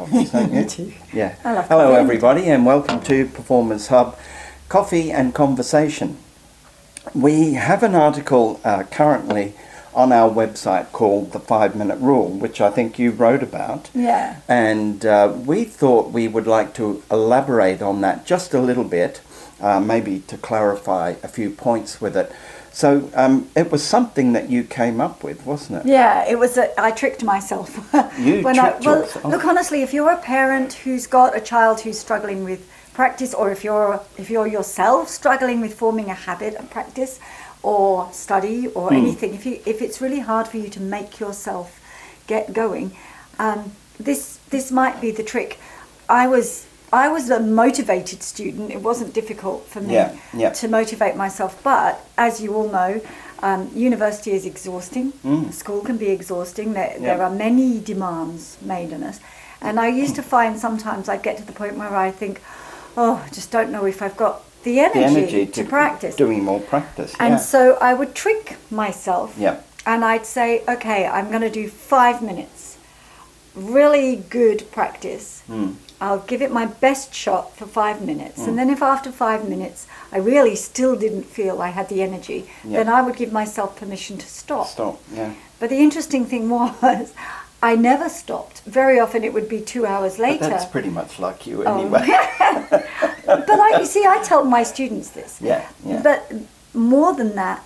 coffees, don't you? Me too. Yeah. I love Hello, coffee. everybody, and welcome to Performance Hub Coffee and Conversation. We have an article currently on our website called The 5-Minute Rule, which I think you wrote about. Yeah. And we thought we would like to elaborate on that just a little bit, maybe to clarify a few points with it. So it was something that you came up with, wasn't it? Yeah, it was. I tricked myself. You tricked yourself? Look, honestly, if you're a parent who's got a child who's struggling with practice, or if you're yourself struggling with forming a habit of practice, or study, or anything, if it's really hard for you to make yourself get going, this might be the trick. I was a motivated student. It wasn't difficult for me to motivate myself. But as you all know, university is exhausting. School can be exhausting. There are many demands made on us. And I used to find sometimes I'd get to the point where I think, oh, I just don't know if I've got the energy to practice. Doing more practice. And so I would trick myself. Yeah. And I'd say, okay, I'm going to do 5 minutes. Really good practice. I'll give it my best shot for 5 minutes. And then if after 5 minutes I really still didn't feel I had the energy, then I would give myself permission to stop. But the interesting thing was, I never stopped. Very often it would be 2 hours later. But that's pretty much like you anyway. But you see, I tell my students this. Yeah. But more than that,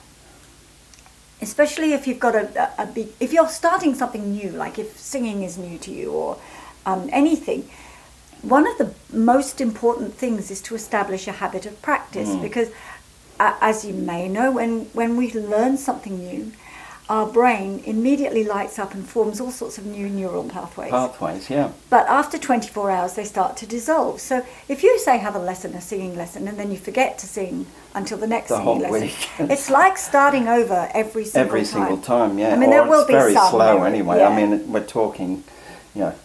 especially if you've got a big, if you're starting something new, like if singing is new to you or anything, one of the most important things is to establish a habit of practice, because as you may know, when we learn something new, our brain immediately lights up and forms all sorts of new neural pathways. But after 24 hours, they start to dissolve. So if you say have a singing lesson, and then you forget to sing until the next singing lesson, it's like starting over every single time. Yeah. I mean, there will be very some slow anyway. Yeah. I mean, we're talking,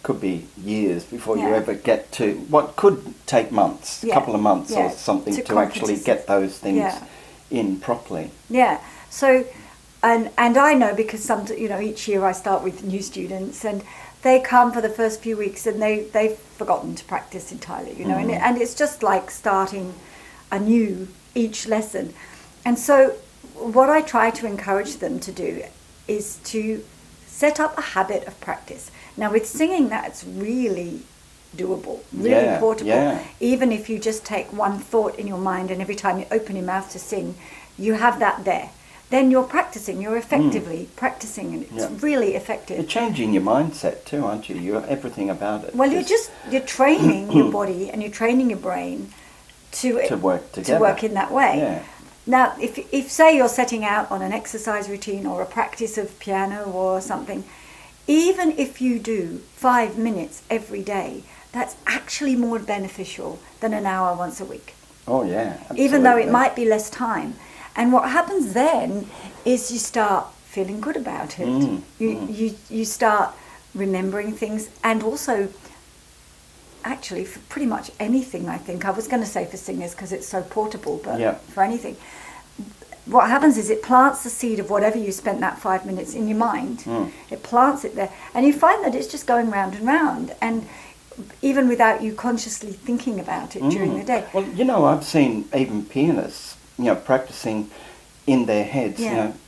could be years before you ever get to what could take months, a couple of months or something to actually get those things in properly. Yeah. So, and I know, because each year I start with new students, and they come for the first few weeks and they've forgotten to practice entirely, and it's just like starting anew each lesson. And so what I try to encourage them to do is to set up a habit of practice. Now with singing, that's really doable, really portable. Yeah. Even if you just take one thought in your mind, and every time you open your mouth to sing, you have that there. Then you're practicing, you're effectively practicing, and it's really effective. You're changing your mindset too, aren't you? You're everything about it. Well, you're training your body and you're training your brain to work together. To work in that way. Yeah. Now, if say you're setting out on an exercise routine or a practice of piano or something, even if you do 5 minutes every day, that's actually more beneficial than an hour once a week. Oh yeah. Absolutely. Even though it might be less time. And what happens then is you start feeling good about it. You start remembering things, and also, actually, for pretty much anything, I think. I was going to say for singers because it's so portable, but for anything. What happens is it plants the seed of whatever you spent that 5 minutes in your mind. It plants it there. And you find that it's just going round and round. And even without you consciously thinking about it during the day. Well, I've seen even pianists, practicing in their heads,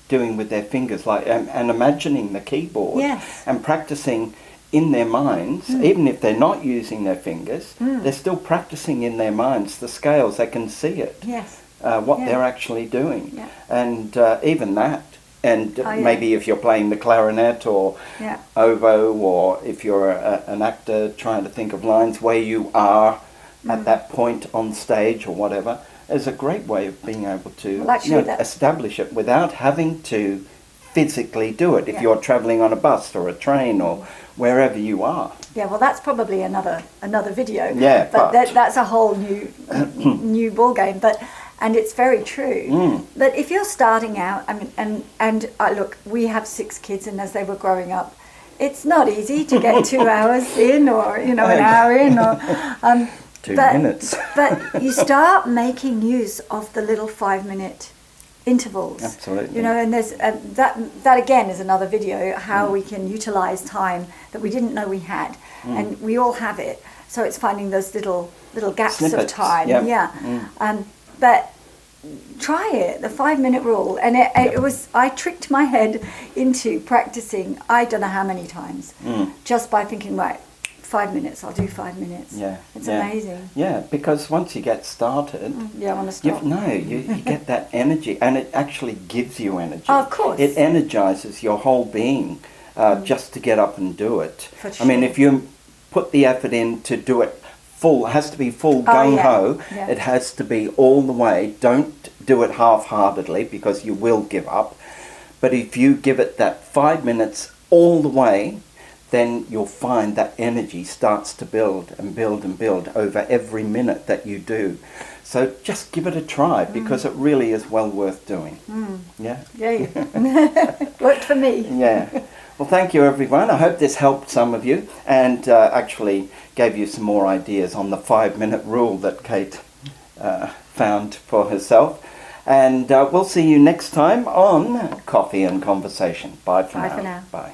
doing with their fingers, like and imagining the keyboard, and practicing in their minds, even if they're not using their fingers, they're still practicing in their minds the scales. They can see it, what they're actually doing, and even that. And maybe if you're playing the clarinet or oboe, or if you're an actor trying to think of lines where you are at that point on stage or whatever, is a great way of being able to establish it without having to physically do it if you're travelling on a bus or a train or wherever you are. Yeah, well, that's probably another video. Yeah, but that's a whole new ball game. And it's very true. But if you're starting out, I mean, and look, we have 6 kids, and as they were growing up, it's not easy to get 2 hours in, or an hour in, or 2 minutes. But you start making use of the little 5-minute intervals. Absolutely. You know, and there's that again is another video, how we can utilize time that we didn't know we had, and we all have it. So it's finding those little gaps Snippets. of time. Yep. Yeah. But try it, the 5-minute rule, and it was, I tricked my head into practicing I don't know how many times just by thinking, right, 5 minutes, I'll do 5 minutes. Yeah, it's amazing. Yeah, because once you get started, I want to stop. You get that energy, and it actually gives you energy. Oh, of course. It energizes your whole being just to get up and do it. For sure. I mean, if you put the effort in to do it full, it has to be full gung-ho. Yeah. It has to be all the way. Don't do it half-heartedly, because you will give up. But if you give it that 5 minutes all the way, then you'll find that energy starts to build and build and build over every minute that you do. So just give it a try, because it really is well worth doing. Yeah? Yeah. Worked for me. Yeah. Well, thank you, everyone. I hope this helped some of you, and actually gave you some more ideas on the 5-minute rule that Kate found for herself. And we'll see you next time on Coffee and Conversation. Bye for now. Bye for now. Bye.